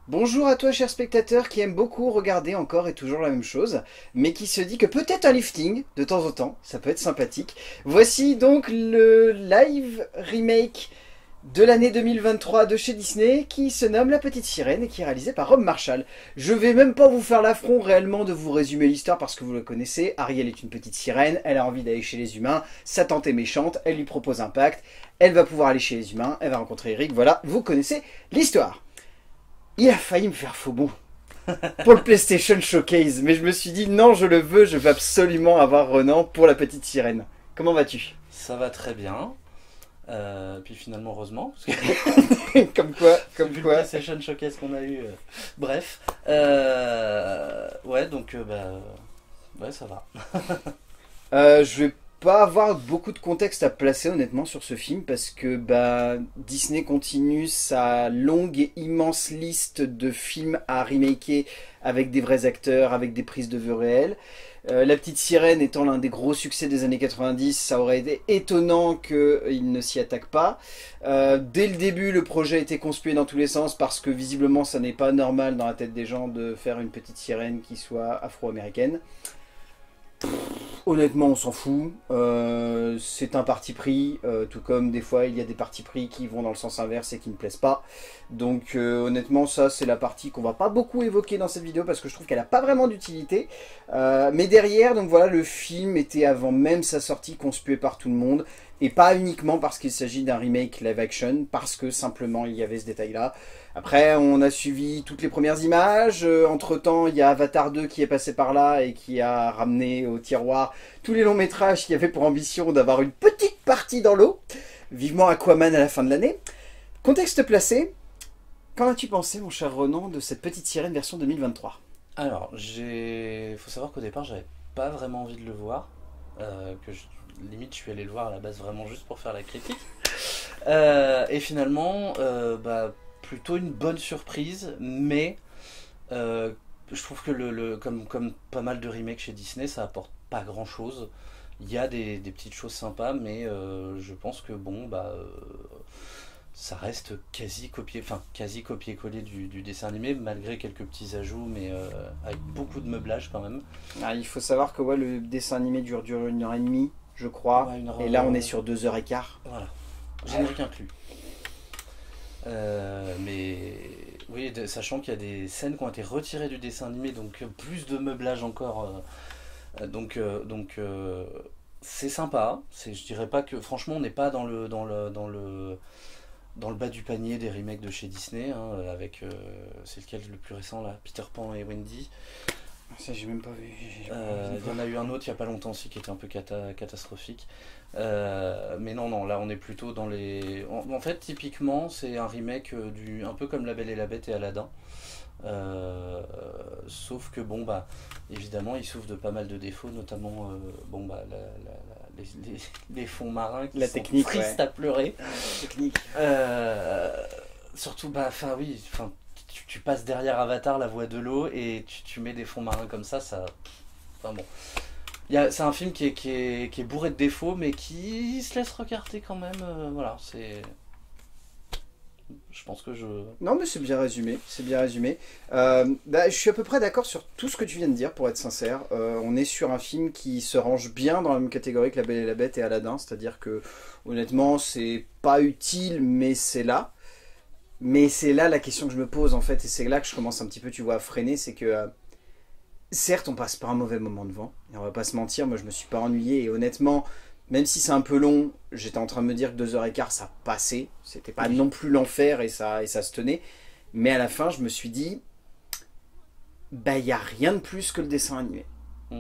Bonjour à toi cher spectateur qui aime beaucoup regarder encore et toujours la même chose, mais qui se dit que peut-être un lifting de temps en temps, ça peut être sympathique. Voici donc le live remake de l'année 2023 de chez Disney qui se nomme La Petite Sirène et qui est réalisé par Rob Marshall. Je vais même pas vous faire l'affront réellement de vous résumer l'histoire parce que vous le connaissez. Ariel est une petite sirène, elle a envie d'aller chez les humains, sa tante est méchante, elle lui propose un pacte, elle va pouvoir aller chez les humains, elle va rencontrer Eric, voilà, vous connaissez l'histoire. Il a failli me faire faux bon pour le PlayStation Showcase, mais je me suis dit non, je veux absolument avoir Renan pour La Petite Sirène. Comment vas-tu? Ça va très bien. Puis finalement, heureusement, parce que Comme quoi, comme vu le quoi. PlayStation Showcase qu'on a eu, bref. Ouais, donc, ouais, ça va. Je vais pas avoir beaucoup de contexte à placer honnêtement sur ce film parce que Disney continue sa longue et immense liste de films à remaker avec des vrais acteurs, avec des prises de vue réelles. La Petite Sirène étant l'un des gros succès des années 90, ça aurait été étonnant qu'il ne s'y attaque pas. Dès le début, le projet a été conspué dans tous les sens parce que visiblement ça n'est pas normal dans la tête des gens de faire une petite sirène qui soit afro-américaine. Honnêtement, on s'en fout. C'est un parti pris, tout comme des fois il y a des partis pris qui vont dans le sens inverse et qui ne plaisent pas. Donc honnêtement, ça c'est la partie qu'on va pas beaucoup évoquer dans cette vidéo parce que je trouve qu'elle a pas vraiment d'utilité. Mais derrière, donc voilà, le film était avant même sa sortie conspué par tout le monde. Et pas uniquement parce qu'il s'agit d'un remake live action, parce que simplement il y avait ce détail-là. Après, on a suivi toutes les premières images. Entre-temps, il y a Avatar 2 qui est passé par là et qui a ramené au tiroir tous les longs métrages qui avaient pour ambition d'avoir une petite partie dans l'eau. Vivement Aquaman à la fin de l'année. Contexte placé, qu'en as-tu pensé, mon cher Renan, de cette petite sirène version 2023? Alors, faut savoir qu'au départ, j'avais pas vraiment envie de le voir. Limite, je suis allé le voir à la base vraiment juste pour faire la critique. Et finalement, plutôt une bonne surprise, mais je trouve que comme pas mal de remakes chez Disney, ça apporte pas grand chose. Il y a des petites choses sympas, mais je pense que ça reste quasi copié-collé du dessin animé, malgré quelques petits ajouts, mais avec beaucoup de meublage quand même. Ah, il faut savoir que ouais, le dessin animé dure 1 heure et demie, je crois. Ouais, Et là, on est sur 2 heures et quart. voilà, générique inclus. Mais oui, sachant qu'il y a des scènes qui ont été retirées du dessin animé, donc plus de meublage encore. C'est sympa. Je dirais pas que franchement on n'est pas dans le bas du panier des remakes de chez Disney, hein, avec c'est lequel le plus récent là, Peter Pan et Wendy. Ça, j'ai même pas vu. Il y en a eu un autre il y a pas longtemps aussi qui était un peu catastrophique. Mais non, là on est plutôt dans les. En fait, typiquement, c'est un remake un peu comme La Belle et la Bête et Aladdin. Sauf que évidemment, il souffre de pas mal de défauts, notamment les fonds marins qui La sont technique, tristes ouais. à pleurer. Technique. Surtout, tu passes derrière Avatar, la voie de l'eau, et tu mets des fonds marins comme ça. Enfin bon. C'est un film qui est bourré de défauts, mais qui se laisse regarder quand même. Voilà, c'est. Je pense que je. Non, mais c'est bien résumé. C'est bien résumé. Je suis à peu près d'accord sur tout ce que tu viens de dire, pour être sincère. On est sur un film qui se range bien dans la même catégorie que La Belle et la Bête et Aladdin. C'est-à-dire que, honnêtement, c'est pas utile, mais c'est là. Mais c'est là la question que je me pose, en fait. Et c'est là que je commence un petit peu, tu vois, à freiner. C'est que, certes, on passe pas un mauvais moment devant. Et on va pas se mentir, moi, je me suis pas ennuyé. Et honnêtement, même si c'est un peu long, j'étais en train de me dire que 2 heures et quart ça passait. C'était pas Oui. non plus l'enfer et ça se tenait. Mais à la fin, je me suis dit, il n'y a rien de plus que le dessin animé. Mm.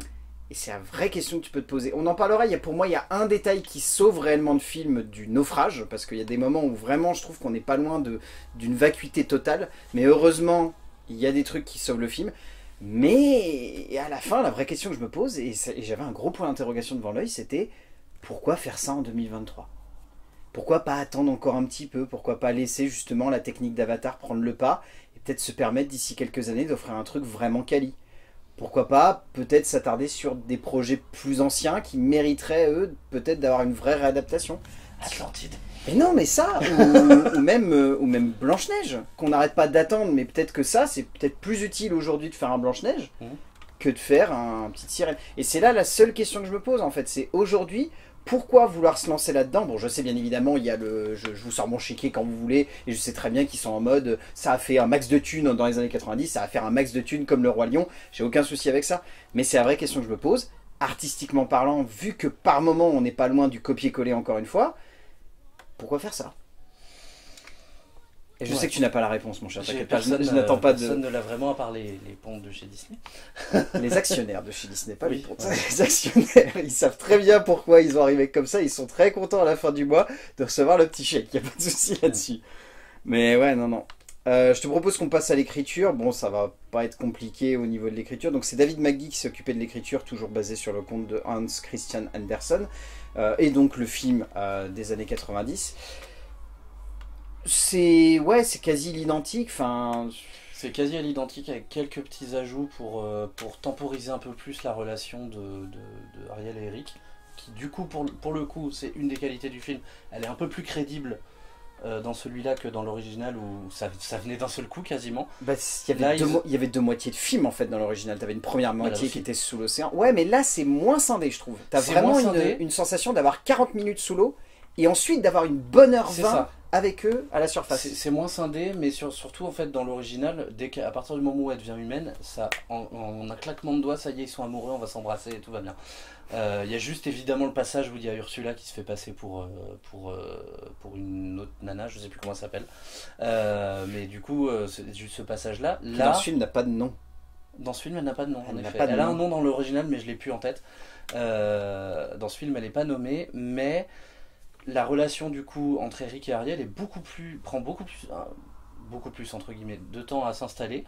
Et c'est la vraie question que tu peux te poser. On en parlera, pour moi, il y a un détail qui sauve réellement le film du naufrage. Parce qu'il y a des moments où vraiment, je trouve qu'on n'est pas loin d'une vacuité totale. Mais heureusement, il y a des trucs qui sauvent le film. Mais à la fin, la vraie question que je me pose, et j'avais un gros point d'interrogation devant l'œil, c'était pourquoi faire ça en 2023? Pourquoi pas attendre encore un petit peu? Pourquoi pas laisser justement la technique d'Avatar prendre le pas et peut-être se permettre d'ici quelques années d'offrir un truc vraiment quali? Pourquoi pas peut-être s'attarder sur des projets plus anciens qui mériteraient, eux, peut-être d'avoir une vraie réadaptation? Atlantide. Mais non, mais ça, ou même Blanche-Neige, qu'on n'arrête pas d'attendre, mais peut-être que ça, c'est peut-être plus utile aujourd'hui de faire un Blanche-Neige que de faire un petit sirène. Et c'est là la seule question que je me pose, en fait, c'est aujourd'hui, pourquoi vouloir se lancer là-dedans? Bon, je sais bien évidemment, il y a je vous sors mon chéquier quand vous voulez, et je sais très bien qu'ils sont en mode, ça a fait un max de thunes dans les années 90, ça va faire un max de thunes comme le Roi Lion, j'ai aucun souci avec ça. Mais c'est la vraie question que je me pose, artistiquement parlant, vu que par moment on n'est pas loin du copier-coller encore une fois, pourquoi faire ça? Et je sais que tu n'as pas la réponse, mon cher. Je n'attends pas de... Personne ne l'a vraiment, à part les pontes de chez Disney. Les actionnaires de chez Disney, pas les pontes. Ouais. Les actionnaires, ils savent très bien pourquoi ils ont arrivé comme ça. Ils sont très contents à la fin du mois de recevoir le petit chèque. Il n'y a pas de souci là-dessus. Mais ouais, non. Je te propose qu'on passe à l'écriture. Bon, ça va pas être compliqué au niveau de l'écriture. Donc c'est David McGee qui s'est occupé de l'écriture, toujours basé sur le conte de Hans Christian Andersen. Et donc le film des années 90. C'est quasi l'identique, enfin... C'est quasi à l'identique avec quelques petits ajouts pour temporiser un peu plus la relation de Ariel et Eric, qui du coup, pour le coup, c'est une des qualités du film. Elle est un peu plus crédible dans celui-là que dans l'original, où ça venait d'un seul coup quasiment. Bah, il y avait deux moitiés de film en fait dans l'original. T'avais une première moitié qui était sous l'océan. Ouais, mais là c'est moins scindé, je trouve. T'as vraiment une sensation d'avoir 40 minutes sous l'eau et ensuite d'avoir une bonne heure 20 avec eux à la surface. C'est moins scindé, mais surtout en fait dans l'original, à partir du moment où elle devient humaine, ça, en un claquement de doigts, ça y est, ils sont amoureux, on va s'embrasser et tout va bien. Il y a juste évidemment le passage où il y a Ursula qui se fait passer pour une autre nana, je sais plus comment elle s'appelle. Mais du coup, c'est juste ce passage-là. Dans ce film, n'a pas de nom. Dans ce film, elle n'a pas de nom, en effet. Elle a un nom dans l'original, mais je l'ai plus en tête. Dans ce film, elle n'est pas nommée, mais la relation du coup entre Eric et Ariel prend beaucoup plus entre guillemets de temps à s'installer,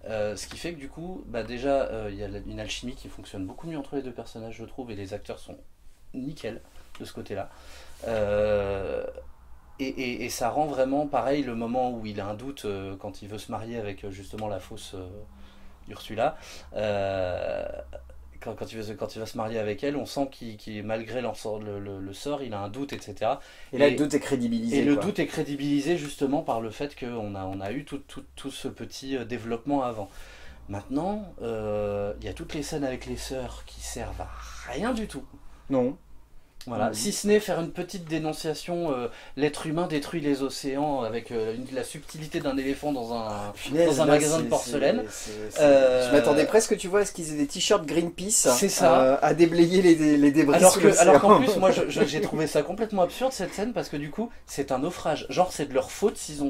ce qui fait que du coup déjà il y a une alchimie qui fonctionne beaucoup mieux entre les deux personnages, je trouve, et les acteurs sont nickel de ce côté là, et ça rend vraiment pareil le moment où il a un doute quand il veut se marier avec justement la fausse Ursula. Quand il va se marier avec elle, on sent qu'il malgré le sort, il a un doute, etc. Et là, le doute est crédibilisé. Et le doute est crédibilisé justement par le fait qu'on a eu tout ce petit développement avant. Maintenant, il y a toutes les scènes avec les sœurs qui servent à rien du tout. Non. Voilà. Si ce n'est faire une petite dénonciation, l'être humain détruit les océans avec la subtilité d'un éléphant dans un magasin de porcelaine. Je m'attendais presque, tu vois, à ce qu'ils aient des t-shirts Greenpeace à déblayer les débris sous l'océan. Alors qu'en plus, moi j'ai trouvé ça complètement absurde cette scène, parce que du coup, c'est un naufrage. Genre, c'est de leur faute s'ils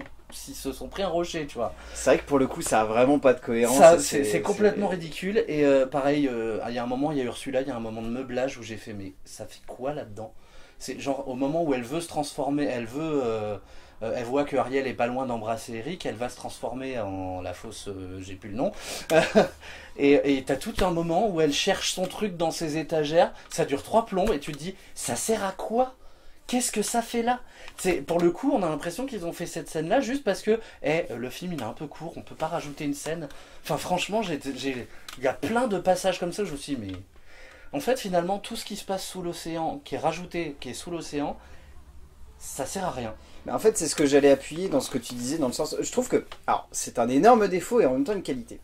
se sont pris un rocher, tu vois. C'est vrai que pour le coup, ça a vraiment pas de cohérence. C'est complètement ridicule. Et pareil, il y a un moment, il y a Ursula, il y a un moment de meublage où j'ai fait, mais ça fait quoi là-dedans? C'est genre au moment où elle veut se transformer, elle voit que Ariel est pas loin d'embrasser Eric, elle va se transformer en la fausse, j'ai plus le nom. Et t'as tout un moment où elle cherche son truc dans ses étagères, ça dure 3 plombs et tu te dis, ça sert à quoi? Qu'est-ce que ça fait là? Pour le coup, on a l'impression qu'ils ont fait cette scène-là juste parce que le film il est un peu court, on peut pas rajouter une scène. Enfin, franchement, il y a plein de passages comme ça, je me suis dit, mais en fait, finalement, tout ce qui se passe sous l'océan, qui est rajouté, qui est sous l'océan, ça sert à rien. Mais en fait, c'est ce que j'allais appuyer dans ce que tu disais, dans le sens. Je trouve que. Alors, c'est un énorme défaut et en même temps une qualité.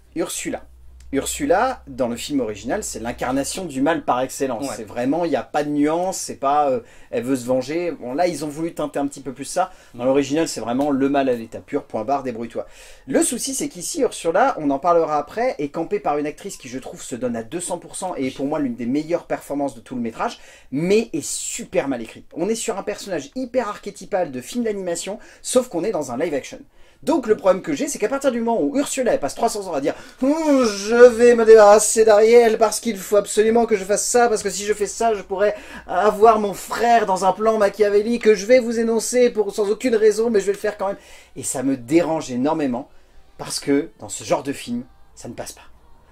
Ursula, dans le film original, c'est l'incarnation du mal par excellence. Ouais. C'est vraiment, il n'y a pas de nuance, c'est pas elle veut se venger. Bon, là, ils ont voulu teinter un petit peu plus ça. Dans l'original, c'est vraiment le mal à l'état pur, point barre, débrouille-toi. Le souci, c'est qu'ici, Ursula, on en parlera après, est campée par une actrice qui, je trouve, se donne à 200% et est pour moi l'une des meilleures performances de tout le métrage, mais est super mal écrite. On est sur un personnage hyper archétypal de film d'animation, sauf qu'on est dans un live action. Donc le problème que j'ai, c'est qu'à partir du moment où Ursula elle passe 300 ans à dire je vais me débarrasser d'Ariel parce qu'il faut absolument que je fasse ça, parce que si je fais ça, je pourrais avoir mon frère dans un plan machiavélique que je vais vous énoncer sans aucune raison, mais je vais le faire quand même. Et ça me dérange énormément, parce que dans ce genre de film, ça ne passe pas.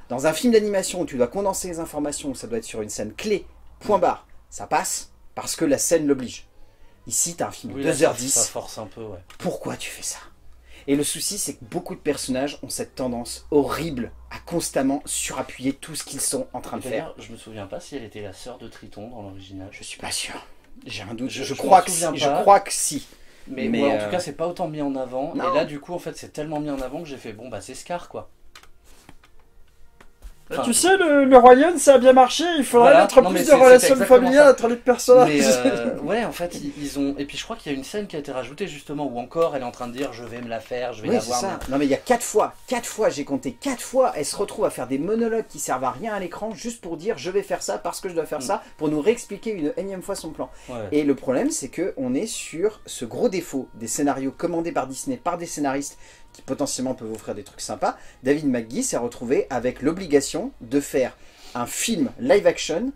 Dans un film d'animation où tu dois condenser les informations, où ça doit être sur une scène clé, point barre, ça passe, parce que la scène l'oblige. Ici, t'as un film de 2h10. Ça force un peu, ouais. Pourquoi tu fais ça ? Et le souci, c'est que beaucoup de personnages ont cette tendance horrible à constamment surappuyer tout ce qu'ils sont en train de faire. Je me souviens pas si elle était la sœur de Triton dans l'original. Je suis pas sûr. J'ai un doute. Je crois m'en que souviens si. pas. Je crois que si. Mais Mais, ouais, en tout cas, c'est pas autant mis en avant. Non. Et là, du coup, en fait, c'est tellement mis en avant que j'ai fait bon, bah, c'est Scar, quoi. Enfin, Tu sais, le Royaume, ça a bien marché, il faudrait Voilà. mettre Non, mais plus de c'était relations exactement familiales ça. entre les personnages. mais ouais, en fait, ils ont. Et puis, je crois qu'il y a une scène qui a été rajoutée, justement, où encore elle est en train de dire je vais me la faire, je vais Oui, la c'est voir. ça. Non, mais il y a 4 fois, j'ai compté 4 fois, elle se retrouve à faire des monologues qui servent à rien à l'écran, juste pour dire je vais faire ça parce que je dois faire ça, pour nous réexpliquer une énième fois son plan. Ouais. Et le problème, c'est que on est sur ce gros défaut des scénarios commandés par Disney, par des scénaristes qui potentiellement peuvent offrir des trucs sympas. David McGee s'est retrouvé avec l'obligation de faire un film live action,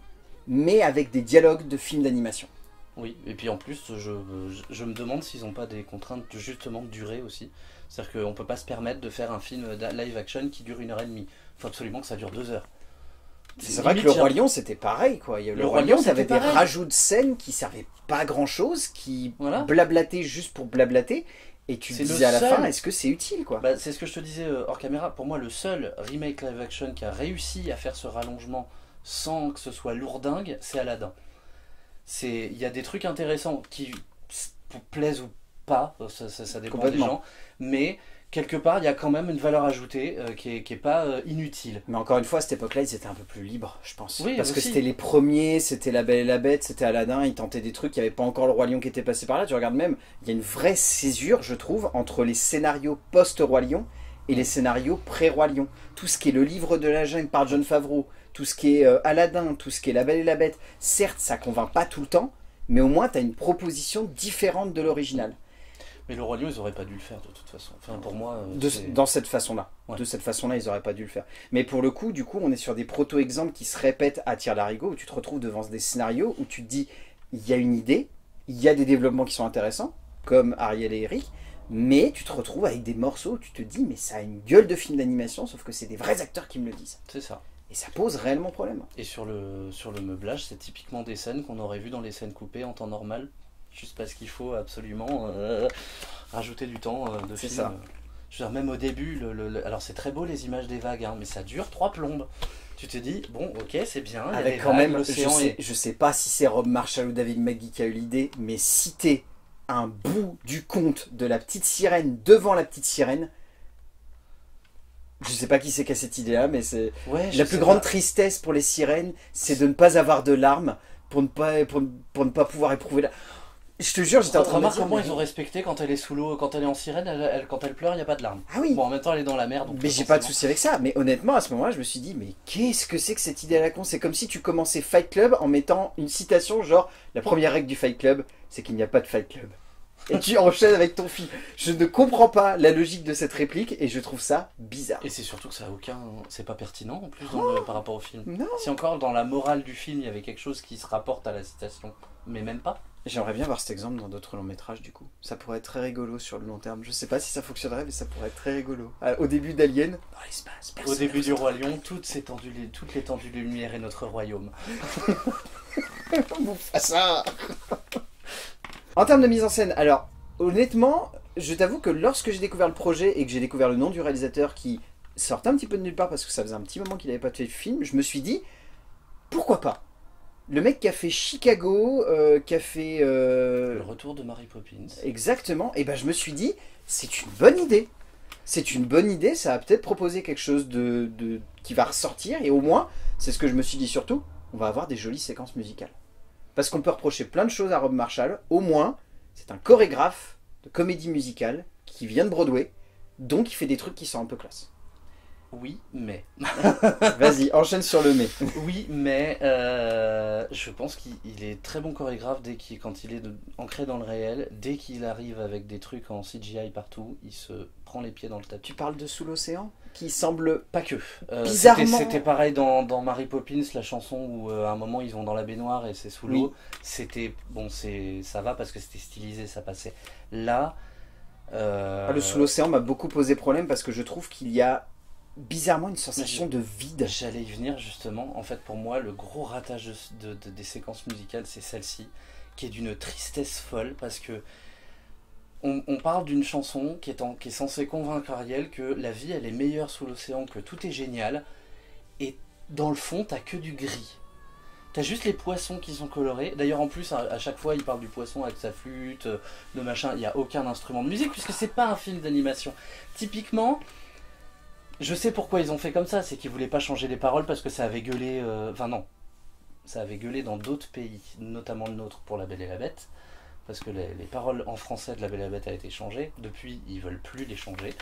mais avec des dialogues de films d'animation. Oui, et puis en plus, je me demande s'ils n'ont pas des contraintes justement de durée aussi. C'est-à-dire qu'on peut pas se permettre de faire un film live action qui dure 1h30. Il faut absolument que ça dure 2 heures. C'est vrai que le Roi Lion c'était pareil quoi. Le Roi Lion t'avais des rajouts de scènes qui servaient pas à grand chose, qui blablataient juste pour blablater, et tu te disais à la fin est-ce que c'est utile quoi. Bah, c'est ce que je te disais hors caméra, pour moi le seul remake live action qui a réussi à faire ce rallongement sans que ce soit lourdingue, c'est Aladdin. Il y a des trucs intéressants qui plaisent ou pas, ça dépend des gens, mais quelque part, il y a quand même une valeur ajoutée qui est pas inutile. Mais encore une fois, à cette époque-là, ils étaient un peu plus libres, je pense. Oui, parce aussi. que c'était les premiers, c'était La Belle et la Bête, c'était Aladdin, ils tentaient des trucs, il n'y avait pas encore le Roi Lion qui était passé par là. Tu regardes même, il y a une vraie césure, je trouve, entre les scénarios post-Roi Lion et les scénarios pré-Roi Lion. Tout ce qui est le livre de la jungle par Jon Favreau, tout ce qui est Aladdin, tout ce qui est La Belle et la Bête, certes, ça convainc pas tout le temps, mais au moins, tu as une proposition différente de l'original. Mais le Roi Lion, ils auraient pas dû le faire de toute façon. Enfin, pour moi, dans cette façon-là. Ouais. De cette façon-là, ils auraient pas dû le faire. Mais pour le coup, du coup, on est sur des proto-exemples qui se répètent à tire-larigot, où tu te retrouves devant des scénarios où tu te dis, il y a une idée, il y a des développements qui sont intéressants, comme Ariel et Eric, mais tu te retrouves avec des morceaux où tu te dis, mais ça a une gueule de film d'animation, sauf que c'est des vrais acteurs qui me le disent. C'est ça. Et ça pose réellement problème. Et sur le meublage, c'est typiquement des scènes qu'on aurait vues dans les scènes coupées en temps normal, juste parce qu'il faut absolument rajouter du temps de film. Ça. Je veux dire, même au début, alors c'est très beau les images des vagues, hein, mais ça dure 3 plombes. Tu te dis, bon, ok, c'est bien. Avec quand même, je sais pas si c'est Rob Marshall ou David McGee qui a eu l'idée, mais citer un bout du conte de la petite sirène devant la petite sirène, je sais pas qui c'est qui a cette idée-là, mais c'est la plus grande tristesse pour les sirènes, c'est de ne pas avoir de larmes pour ne pas pouvoir éprouver la... Je te jure, j'étais en train de me dire... comment ils ont respecté quand elle est sous l'eau, quand elle est en sirène, quand elle pleure, il n'y a pas de larmes. Ah oui. Bon, en même temps, elle est dans la mer, donc... Mais j'ai pas de souci avec ça. Mais honnêtement, à ce moment-là, je me suis dit, mais qu'est-ce que c'est que cette idée à la con? C'est comme si tu commençais Fight Club en mettant une citation genre, la première règle du Fight Club, c'est qu'il n'y a pas de Fight Club. Et tu enchaînes avec ton film. Je ne comprends pas la logique de cette réplique et je trouve ça bizarre. Et c'est surtout que ça a aucun... C'est pas pertinent en plus par rapport au film. Non. Si encore dans la morale du film, il y avait quelque chose qui se rapporte à la citation, mais même pas. J'aimerais bien voir cet exemple dans d'autres longs métrages du coup. Ça pourrait être très rigolo sur le long terme. Je sais pas si ça fonctionnerait, mais ça pourrait être très rigolo. Au début d'Alien, dans l'espace. Au début du Roi Lion, toute l'étendue de lumière est notre royaume. Mufasa. En termes de mise en scène, alors honnêtement, je t'avoue que lorsque j'ai découvert le projet et que j'ai découvert le nom du réalisateur qui sortait un petit peu de nulle part parce que ça faisait un petit moment qu'il n'avait pas fait de film, je me suis dit pourquoi pas. Le mec qui a fait Chicago, qui a fait... Le retour de Mary Poppins. Exactement, et ben je me suis dit, c'est une bonne idée. C'est une bonne idée, ça va peut-être proposer quelque chose qui va ressortir, et au moins, c'est ce que je me suis dit surtout, on va avoir des jolies séquences musicales. Parce qu'on peut reprocher plein de choses à Rob Marshall, au moins, c'est un chorégraphe de comédie musicale qui vient de Broadway, donc il fait des trucs qui sont un peu classe. Oui, mais... Vas-y, enchaîne sur le mais. Oui, mais je pense qu'il est très bon chorégraphe quand il est ancré dans le réel. Dès qu'il arrive avec des trucs en CGI partout, il se prend les pieds dans le tapis. Tu parles de Sous l'océan qui semble... Pas que. Bizarrement... C'était pareil dans Mary Poppins, la chanson où à un moment ils vont dans la baignoire et c'est sous l'eau. Oui. C'était... Bon, ça va parce que c'était stylisé, ça passait. Là... Le Sous l'océan m'a beaucoup posé problème parce que je trouve qu'il y a bizarrement une sensation de vide. J'allais y venir justement. En fait, pour moi, le gros ratage des séquences musicales, c'est celle-ci, qui est d'une tristesse folle parce que on parle d'une chanson qui est censée convaincre Ariel que la vie, elle est meilleure sous l'océan, que tout est génial, et dans le fond, t'as que du gris. T'as juste les poissons qui sont colorés. D'ailleurs, en plus, à chaque fois, il parle du poisson avec sa flûte, de machin. Il n'y a aucun instrument de musique puisque c'est pas un film d'animation. Typiquement, je sais pourquoi ils ont fait comme ça. C'est qu'ils voulaient pas changer les paroles parce que ça avait gueulé. Enfin, non. Ça avait gueulé dans d'autres pays, notamment le nôtre pour La Belle et la Bête. Parce que les paroles en français de La Belle et la Bête a été changées. Depuis, ils veulent plus les changer.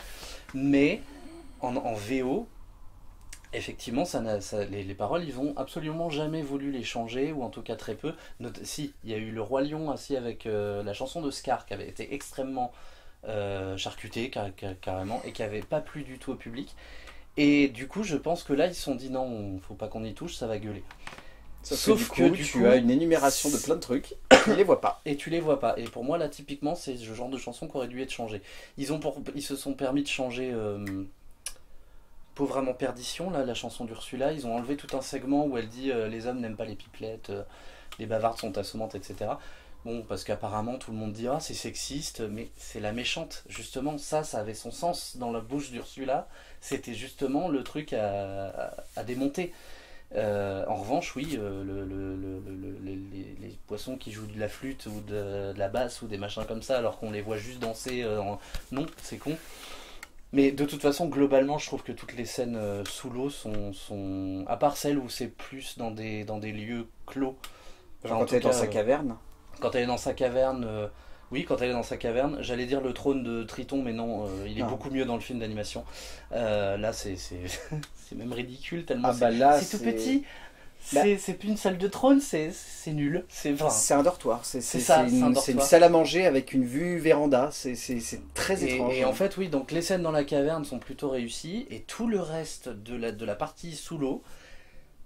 Mais en VO. Effectivement, les paroles, ils ont absolument jamais voulu les changer, ou en tout cas très peu. Si, il y a eu Le Roi Lion ainsi avec la chanson de Scar qui avait été extrêmement charcutée carrément et qui avait pas plu du tout au public. Et du coup, je pense que là, ils se sont dit non, faut pas qu'on y touche, ça va gueuler. Sauf que du coup, tu as une énumération de plein de trucs, tu les vois pas. Et tu les vois pas. Et pour moi, là, typiquement, c'est le genre de chanson qui aurait dû être changée. Ils se sont permis de changer. Pauvrement Perdition, là, la chanson d'Ursula, ils ont enlevé tout un segment où elle dit les hommes n'aiment pas les pipelettes, les bavardes sont assommantes, etc. Bon, parce qu'apparemment tout le monde dit ah c'est sexiste, mais c'est la méchante. Justement, ça avait son sens dans la bouche d'Ursula, c'était justement le truc à démonter. En revanche, oui, les poissons qui jouent de la flûte ou de la basse ou des machins comme ça alors qu'on les voit juste danser, non, c'est con. Mais de toute façon, globalement, je trouve que toutes les scènes sous l'eau sont... À part celles où c'est plus dans des lieux clos. Genre quand elle est dans sa caverne. Quand elle est dans sa caverne... Oui, quand elle est dans sa caverne. J'allais dire le trône de Triton, mais non, il est beaucoup mieux dans le film d'animation. Là, c'est même ridicule, tellement c'est tout petit. C'est plus une salle de trône, c'est nul. C'est un dortoir, c'est une salle à manger avec une vue véranda, c'est très étrange. Et en fait, oui, donc les scènes dans la caverne sont plutôt réussies, et tout le reste de la partie sous l'eau,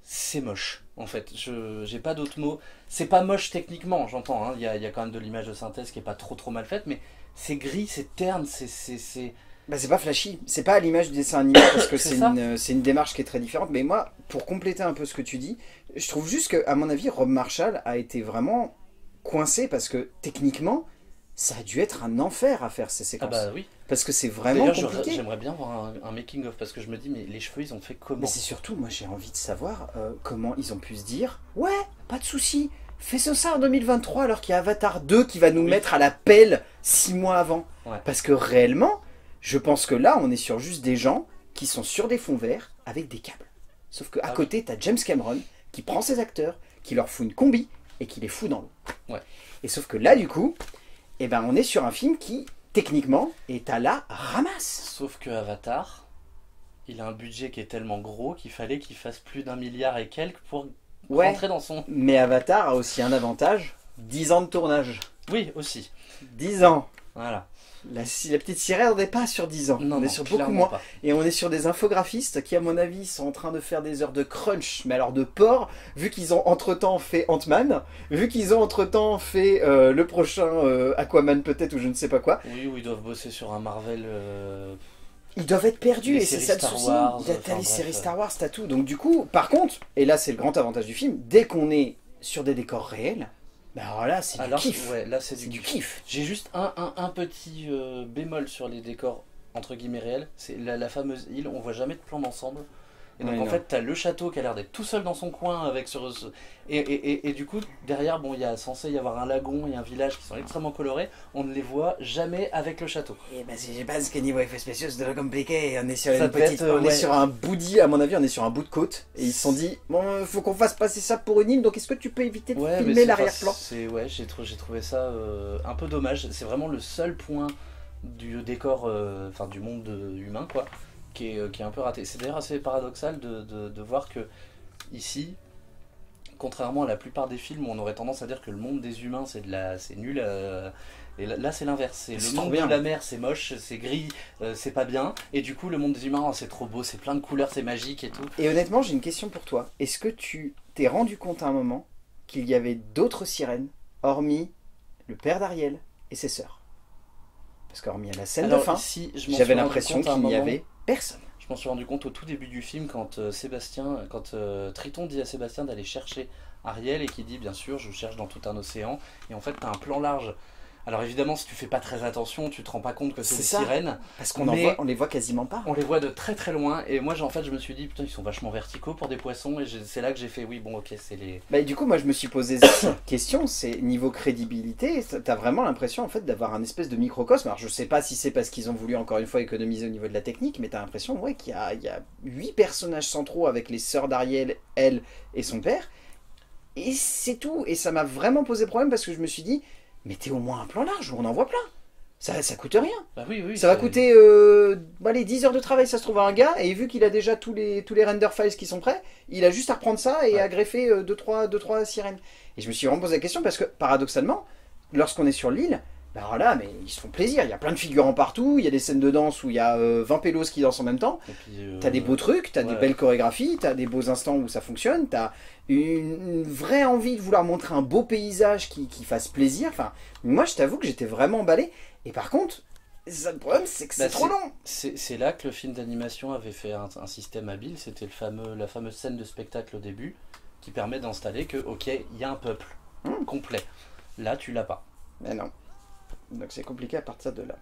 c'est moche. En fait, j'ai pas d'autres mots. C'est pas moche techniquement, j'entends, hein. Y a quand même de l'image de synthèse qui est pas trop mal faite, mais c'est gris, c'est terne, c'est... Bah c'est pas flashy, c'est pas à l'image du dessin animé parce que c'est une démarche qui est très différente. Mais moi, pour compléter un peu ce que tu dis, je trouve juste que, à mon avis, Rob Marshall a été vraiment coincé parce que techniquement, ça a dû être un enfer à faire ces séquences. Ah bah oui. Parce que c'est vraiment compliqué. J'aimerais bien voir un making of parce que je me dis mais les cheveux ils ont fait comment? Mais c'est surtout, moi j'ai envie de savoir comment ils ont pu se dire ouais, pas de souci, fais ça en 2023 alors qu'il y a Avatar 2 qui va nous mettre à la pelle 6 mois avant. Ouais. Parce que réellement, je pense que là on est sur juste des gens qui sont sur des fonds verts avec des câbles. Sauf qu'à côté t'as James Cameron qui prend ses acteurs, qui leur fout une combi et qui les fout dans l'eau. Ouais. Et sauf que là du coup, eh ben, on est sur un film qui techniquement est à la ramasse. Sauf que Avatar, il a un budget qui est tellement gros qu'il fallait qu'il fasse plus d'1 milliard et quelques pour rentrer dans son... Mais Avatar a aussi un avantage, 10 ans de tournage. Oui, aussi. 10 ans. Voilà. La petite sirène, on n'est pas sur 10 ans. Non, on est sur beaucoup moins. Pas. Et on est sur des infographistes qui, à mon avis, sont en train de faire des heures de crunch, mais alors de porc, vu qu'ils ont entre-temps fait Ant-Man, vu qu'ils ont entre-temps fait le prochain Aquaman peut-être, ou je ne sais pas quoi. Oui, ou ils doivent bosser sur un Marvel... Ils doivent être perdus, et c'est ça le souci. T'as les séries Star Wars, t'as tout. Donc du coup, par contre, et là c'est le grand avantage du film, dès qu'on est sur des décors réels, ben alors là c'est du kiff. Ouais, là c'est du kiff. J'ai juste un petit bémol sur les décors entre guillemets réels, c'est la fameuse île, on voit jamais de plan d'ensemble. Et donc en fait t'as le château qui a l'air d'être tout seul dans son coin avec et du coup derrière bon il y a censé y avoir un lagon et un village qui sont extrêmement colorés, on ne les voit jamais avec le château. Et ben je pense que niveau effets spéciaux c'est très compliqué, on est sur on est sur un bout à mon avis on est sur un bout de côte et ils se sont dit bon faut qu'on fasse passer ça pour une île donc est-ce que tu peux éviter de filmer l'arrière-plan? J'ai trouvé ça un peu dommage, c'est vraiment le seul point du décor enfin du monde humain quoi. Qui est un peu raté. C'est d'ailleurs assez paradoxal de voir que ici, contrairement à la plupart des films où on aurait tendance à dire que le monde des humains c'est nul, et là c'est l'inverse. C'est le monde de la mer, c'est moche, c'est gris, c'est pas bien. Et du coup le monde des humains c'est trop beau, c'est plein de couleurs, c'est magique et tout. Et honnêtement j'ai une question pour toi. Est-ce que tu t'es rendu compte à un moment qu'il y avait d'autres sirènes, hormis le père d'Ariel et ses sœurs? Parce qu'hormis à la scène de fin, j'avais l'impression qu'il n'y avait personne. Je m'en suis rendu compte au tout début du film quand Triton dit à Sébastien d'aller chercher Ariel et qui dit bien sûr je cherche dans tout un océan et en fait t'as un plan large Alors évidemment, si tu fais pas très attention, tu te rends pas compte que c'est des ça. sirènes. Parce qu'on Mais- on les voit quasiment pas. On les voit de très très loin. Et moi, en fait, je me suis dit, putain, ils sont vachement verticaux pour des poissons. Et c'est là que j'ai fait, oui, bon, ok, c'est les. Bah, du coup, moi, je me suis posé cette question, c'est niveau crédibilité, t'as vraiment l'impression, en fait, d'avoir un espèce de microcosme. Alors, je sais pas si c'est parce qu'ils ont voulu, encore une fois, économiser au niveau de la technique, mais t'as l'impression, ouais, il y a 8 personnages centraux avec les sœurs d'Ariel, elle et son père, et c'est tout. Et ça m'a vraiment posé problème parce que je me suis dit, mettez au moins un plan large où on en voit plein. Ça coûte rien. Bah oui, oui. Ça va c'est- coûter allez, 10 heures de travail, ça se trouve à un gars, et vu qu'il a déjà tous les render files qui sont prêts, il a juste à reprendre ça et Ouais. à greffer 2-3 sirènes. Et je me suis vraiment posé la question parce que, paradoxalement, lorsqu'on est sur l'île, bah alors là, mais ils se font plaisir. Il y a plein de figurants partout, il y a des scènes de danse où il y a 20 pélos qui dansent en même temps. Et puis, T'as des beaux trucs, t'as des ouais. belles chorégraphies, t'as des beaux instants où ça fonctionne, t'as une vraie envie de vouloir montrer un beau paysage qui fasse plaisir. Enfin, moi, je t'avoue que j'étais vraiment emballé. Et par contre, le problème, c'est que c'est Bah, trop long. C'est là que le film d'animation avait fait un système habile. C'était la fameuse scène de spectacle au début qui permet d'installer que, ok, il y a un peuple complet. Là, tu l'as pas. Mais non. Donc c'est compliqué à partir de là.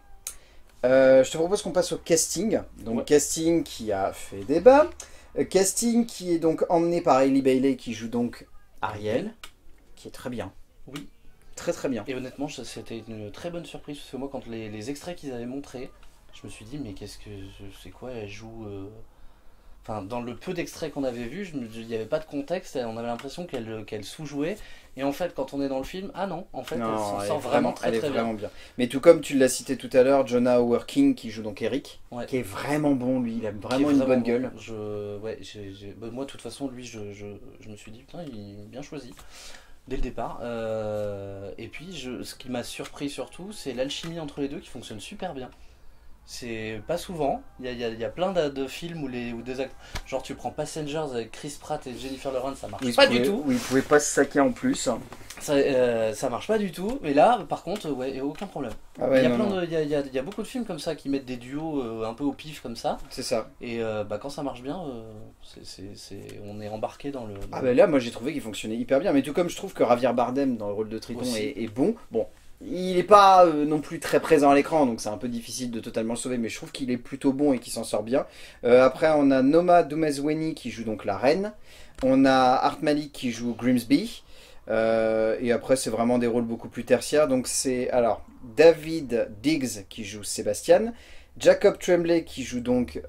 Je te propose qu'on passe au casting. Donc Ouais. casting qui a fait débat. Casting qui est donc emmené par Hailey Bailey qui joue donc Ariel, qui est très bien. Oui. Très très bien. Et honnêtement, c'était une très bonne surprise parce que moi, quand les extraits qu'ils avaient montrés, je me suis dit, mais c'est quoi, elle joue. Enfin, dans le peu d'extraits qu'on avait vu, il n'y avait pas de contexte, on avait l'impression qu'elle sous-jouait. Et en fait, quand on est dans le film, ah non, en fait, elle s'en elle sort est vraiment très elle est très bien. vraiment bien. Mais tout comme tu l'as cité tout à l'heure, Jonah Howard King qui joue donc Eric, Ouais. qui est vraiment bon lui, il a Qui vraiment est une vraiment bonne bon. gueule. Ouais, bah, moi, de toute façon, lui, je me suis dit, putain, il est bien choisi dès le départ. Et puis, ce qui m'a surpris surtout, c'est l'alchimie entre les deux qui fonctionne super bien. C'est pas souvent. Il y a plein de films où des acteurs. Genre, tu prends Passengers avec Chris Pratt et Jennifer Lawrence, ça marche pas du tout. Oui, il pouvait pas se saquer en plus. Ça marche pas du tout. Mais là, par contre, ouais, y a aucun problème. Ah ouais, Il y a non, plein non, de, il y a beaucoup de films comme ça qui mettent des duos un peu au pif comme ça. c'est ça. Et bah, quand ça marche bien, on est embarqué dans le. Ah ben là, moi j'ai trouvé qu'il fonctionnait hyper bien. Mais tout comme je trouve que Javier Bardem dans le rôle de Triton Aussi. est bon. Bon, il n'est pas non plus très présent à l'écran, donc c'est un peu difficile de totalement le sauver. Mais je trouve qu'il est plutôt bon et qu'il s'en sort bien. Après, on a Noma Dumezweni qui joue donc la reine. On a Art Malik qui joue Grimsby. Et après, c'est vraiment des rôles beaucoup plus tertiaires. Donc c'est alors David Diggs qui joue Sébastien. Jacob Tremblay qui joue donc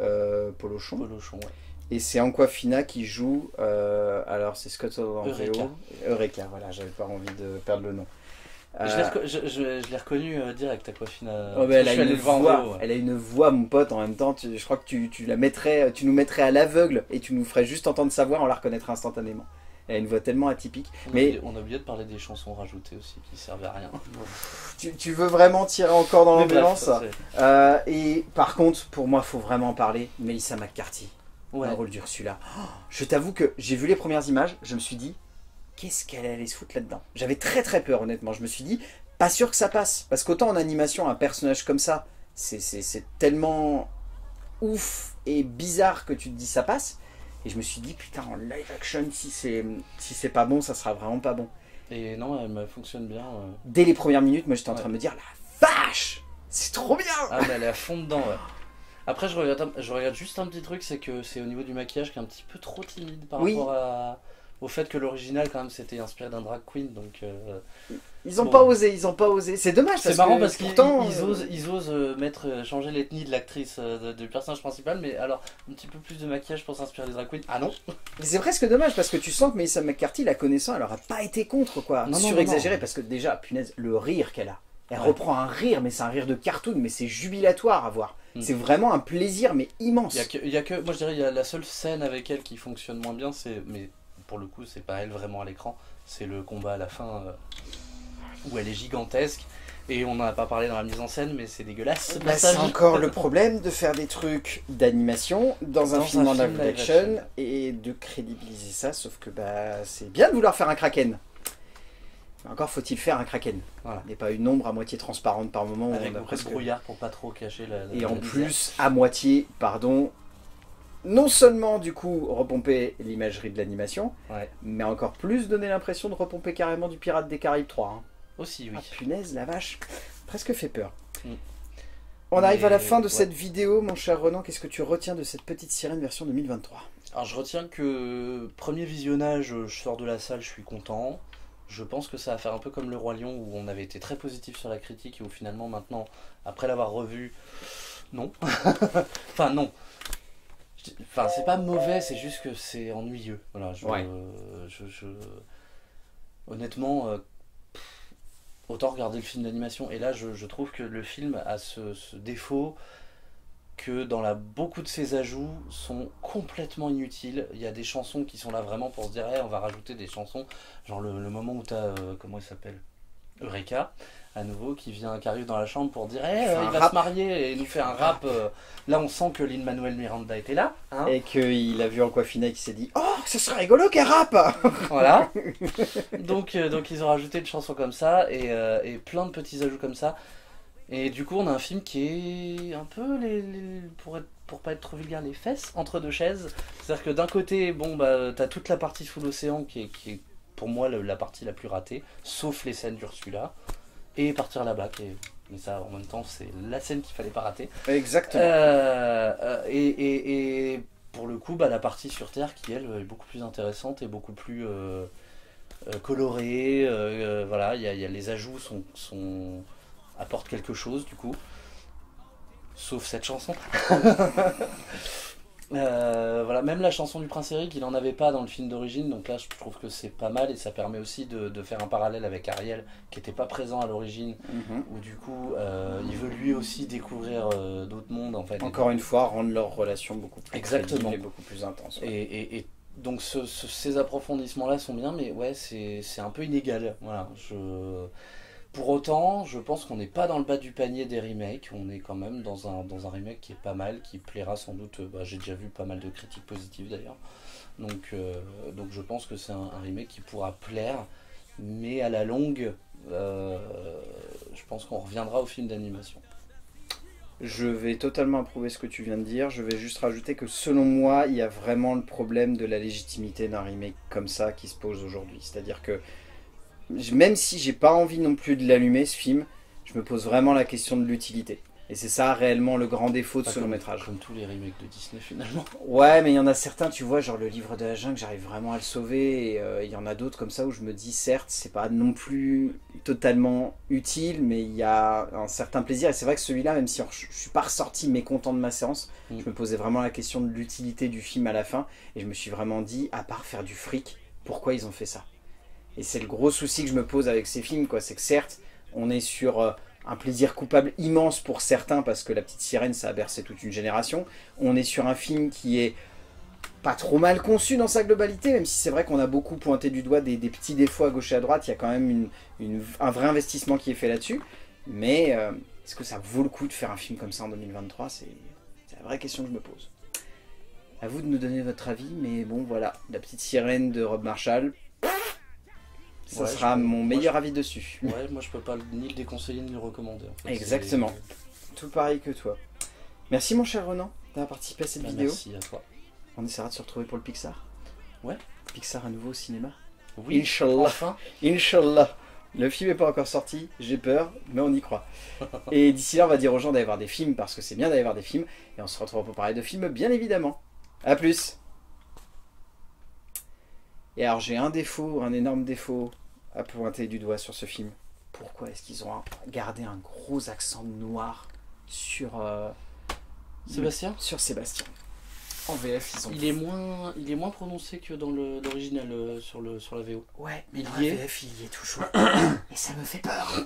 Polochon. Polochon, ouais. Et c'est Aquafina qui joue. Alors, c'est Scott en Eureka. VO. Eureka, voilà, j'avais pas envie de perdre le nom. Je l'ai reconnu direct, Aquafina. Oh, ben, Je suis allé le voir en voix, VO, ouais. elle a une voix, mon pote, en même temps. Je crois que tu la mettrais, tu nous mettrais à l'aveugle et tu nous ferais juste entendre sa voix, on la reconnaîtrait instantanément. Elle a une voix tellement atypique. Mais On a oublié de parler des chansons rajoutées aussi qui servaient à rien. tu veux vraiment tirer encore dans Mais bref, l'ambulance. ça, c'est- Et par contre, pour moi, faut vraiment en parler. Melissa McCarthy. Ouais. Un rôle d'Ursula. Oh, je t'avoue que j'ai vu les premières images, je me suis dit, qu'est-ce qu'elle allait se foutre là-dedans? J'avais très très peur, honnêtement. Je me suis dit, pas sûr que ça passe. Parce qu'autant en animation, un personnage comme ça, c'est tellement ouf et bizarre que tu te dis ça passe. Et je me suis dit, putain, en live action, si c'est pas bon, ça sera vraiment pas bon. Et non, elle me fonctionne bien. Dès les premières minutes, moi j'étais en train Ouais. de me dire, la vache, c'est trop bien. Ah, mais elle est à fond dedans, ouais. Après, je regarde juste un petit truc, c'est que c'est au niveau du maquillage qui est un petit peu trop timide par Oui. rapport au fait que l'original, quand même, c'était inspiré d'un drag queen. Donc, Ils ont Bon. pas osé, ils ont pas osé. C'est dommage c'est marrant parce qu'ils pourtant, ils osent changer l'ethnie de l'actrice, du personnage principal, mais alors, un petit peu plus de maquillage pour s'inspirer des drag queens. Ah non. Mais c'est presque dommage parce que tu sens que Melissa McCarthy, la connaissant, elle aura pas été contre quoi. Non, non, Surexagéré non. parce que déjà, punaise, le rire qu'elle a. Elle Ouais. reprend un rire, mais c'est un rire de cartoon, mais c'est jubilatoire à voir. Mm. C'est vraiment un plaisir, mais immense. Il y a que, moi je dirais, il y a la seule scène avec elle qui fonctionne moins bien, mais pour le coup, c'est pas elle vraiment à l'écran, c'est le combat à la fin où elle est gigantesque. Et on n'en a pas parlé dans la mise en scène, mais c'est dégueulasse. ce Bah, c'est passage. encore le problème de faire des trucs d'animation dans un Dans film un en film live live action action. et de crédibiliser ça, sauf que bah, c'est bien de vouloir faire un kraken. Mais encore faut-il faire un kraken. Voilà. Et pas une ombre à moitié transparente par moment. où Avec on a beaucoup presque... de brouillard pour pas trop cacher la Et la en misère. plus, à moitié, pardon, non seulement du coup repomper l'imagerie de l'animation, Ouais. mais encore plus donner l'impression de repomper carrément du Pirate des Caraïbes 3. Hein. Aussi, oui. Ah punaise, la vache, presque fait peur. Mm. On arrive à la Mais, fin de ouais. cette vidéo, mon cher Renan. Qu'est-ce que tu retiens de cette petite sirène version 2023? Alors je retiens que premier visionnage, je sors de la salle, je suis content. Je pense que ça va faire un peu comme Le Roi Lion où on avait été très positif sur la critique et où finalement maintenant, après l'avoir revu, non. Enfin non. Enfin c'est pas mauvais, c'est juste que c'est ennuyeux. Voilà, Ouais. Honnêtement, autant regarder le film d'animation. Et là je trouve que le film a ce défaut que beaucoup de ces ajouts sont complètement inutiles. Il y a des chansons qui sont là vraiment pour se dire hey, on va rajouter des chansons. Genre le moment où t'as, comment il s'appelle, Eureka, à nouveau, qui arrive dans la chambre pour dire hey, fait un il va rap. se marier et il nous fait un rap. Là on sent que Lin-Manuel Miranda était là. Hein, Et qu'il a vu Aquafina et qu'il s'est dit « Oh, ce serait rigolo qu'elle rappe !» voilà. Donc ils ont rajouté une chanson comme ça et plein de petits ajouts comme ça. Et du coup, on a un film qui est un peu, pour pas être trop vulgaire, les fesses entre deux chaises. C'est-à-dire que d'un côté, bon, bah, t'as toute la partie sous l'océan qui est pour moi la partie la plus ratée, sauf les scènes d'Ursula, et partir là-bas. Mais ça, en même temps, c'est la scène qu'il fallait pas rater. Exactement. Et pour le coup, bah, la partie sur Terre qui, elle, est beaucoup plus intéressante et beaucoup plus colorée. Voilà, les ajouts apportent quelque chose du coup, sauf cette chanson. Voilà, même la chanson du Prince Eric, il en avait pas dans le film d'origine, donc là je trouve que c'est pas mal et ça permet aussi de faire un parallèle avec Ariel qui était pas présent à l'origine, Mhm. où du coup il veut lui aussi découvrir d'autres mondes en fait. Encore une fois, rendre leur relation beaucoup plus Exactement. crédible et beaucoup plus intense. Ouais. Et donc ces approfondissements là sont bien, mais ouais, c'est un peu inégal. Voilà, pour autant, je pense qu'on n'est pas dans le bas du panier des remakes, on est quand même dans un remake qui est pas mal, qui plaira sans doute, j'ai déjà vu pas mal de critiques positives d'ailleurs, donc je pense que c'est un remake qui pourra plaire, mais à la longue, je pense qu'on reviendra au film d'animation. Je vais totalement approuver ce que tu viens de dire. Je vais juste rajouter que selon moi, il y a vraiment le problème de la légitimité d'un remake comme ça qui se pose aujourd'hui. C'est-à-dire que même si j'ai pas envie non plus de l'allumer ce film, je me pose vraiment la question de l'utilité. Et c'est ça réellement le grand défaut de ce long métrage. Comme tous les remakes de Disney finalement. Ouais, mais il y en a certains, tu vois, genre le livre de la jungle, j'arrive vraiment à le sauver. Et il y en a d'autres comme ça où je me dis, certes, c'est pas non plus totalement utile, mais il y a un certain plaisir. Et c'est vrai que celui-là, même si je suis pas ressorti mécontent de ma séance, je me posais vraiment la question de l'utilité du film à la fin. Et je me suis vraiment dit, à part faire du fric, pourquoi ils ont fait ça? Et c'est le gros souci que je me pose avec ces films, quoi. C'est que certes, on est sur un plaisir coupable immense pour certains, parce que La Petite Sirène, ça a bercé toute une génération. On est sur un film qui est pas trop mal conçu dans sa globalité, même si c'est vrai qu'on a beaucoup pointé du doigt des petits défauts à gauche et à droite. Il y a quand même un vrai investissement qui est fait là-dessus. Mais est-ce que ça vaut le coup de faire un film comme ça en 2023? C'est la vraie question que je me pose. À vous de nous donner votre avis, mais bon, voilà. La Petite Sirène de Rob Marshall, ça sera mon meilleur avis dessus. Ouais, moi je peux pas ni le déconseiller ni le recommander. En fait. Exactement. Tout pareil que toi. Merci mon cher Renan d'avoir participé à cette vidéo. Merci à toi. On essaiera de se retrouver pour le Pixar. Ouais. Pixar à nouveau au cinéma. Oui, Inch'Allah. enfin. Inch'Allah. Le film n'est pas encore sorti, j'ai peur, mais on y croit. Et d'ici là, on va dire aux gens d'aller voir des films, parce que c'est bien d'aller voir des films. Et on se retrouve pour parler de films, bien évidemment. A plus. Et alors j'ai un défaut, un énorme défaut à pointer du doigt sur ce film. Pourquoi est-ce qu'ils ont gardé un gros accent noir sur Sébastien sur Sébastien? En VF, ils ont... il est moins prononcé que dans l'original sur la VO. Ouais, mais dans Il y la est. VF, il y est toujours. Et ça me fait peur.